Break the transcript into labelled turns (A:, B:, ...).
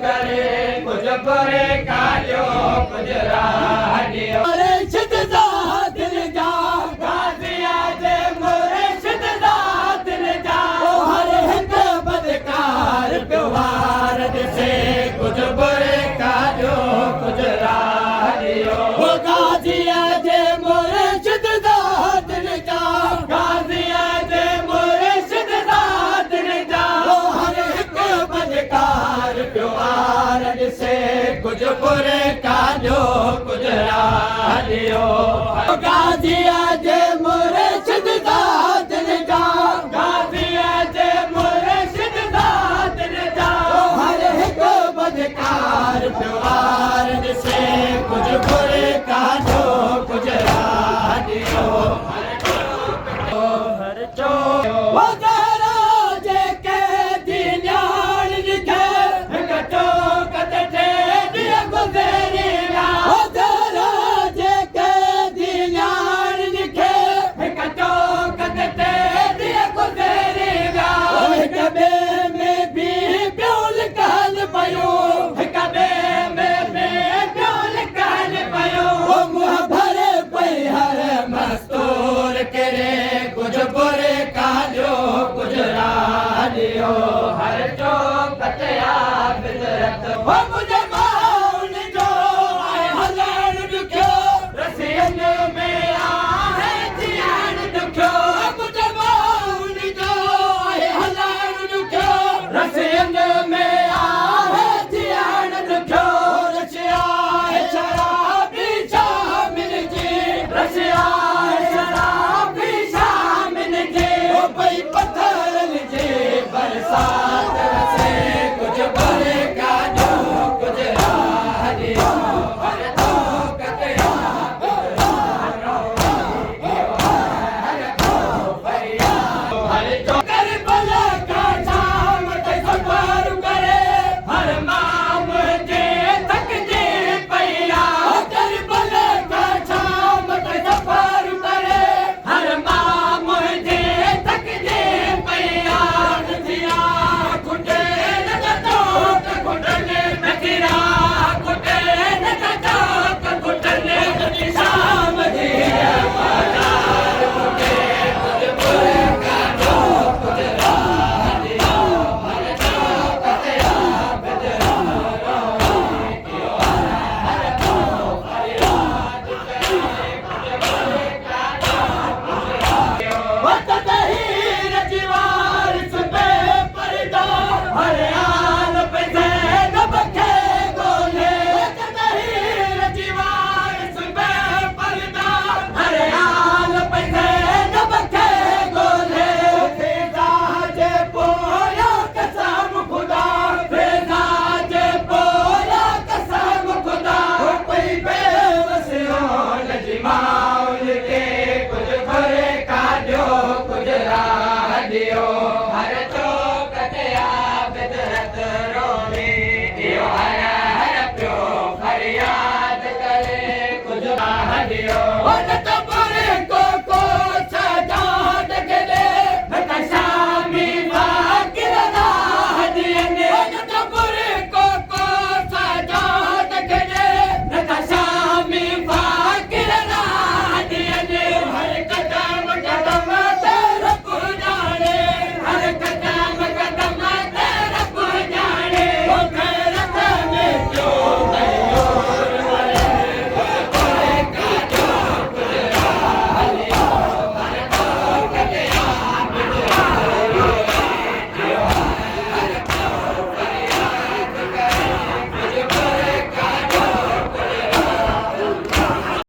A: करे कुछ बुरे काजो कुछ राडियो मुर्शिद दा दिल जा गाजिया जे मुर्शिद दा दिल जा हर एक बदकार प्यार से कुछ बुरे काजो कुछ राडियो गाजिया जे मुर्शिद दा दिल जा गाजिया जे मुर्शिद दा दिल जा हर एक बदकार प्यार से कुछ बुरे काजो कुछ राडियो गाजिया जे मुर्शिद दा दिल जा गाजिया जे मुर्शिद दा दिल जा हर एक बदकार प्यार से कुछ बुरे काजो कुछ राडियो हर चो कुछ बुरे काजो कुछ राडियो हर चौकट या बिदरत हो मुझे माउन जो आए हलन दुखियो रसियन में आहे जियान दुखियो मुझे माउन जो आए हलन दुखियो रसियन में आहे जियान दुखियो रसिया शराबी शामिल जी रसिया बरसात से कुछ बुरे काजो कुछ राडियो हर चौकट या हर चौकर भला का शाम सफर करे हर माम जे थक जे पैया कर भला का शाम सफर करे हर माम जे थक जे पैया हर चौकट या बिदरत रोवे दियो हर हर प्यो फरियाद करे कुछ राडियो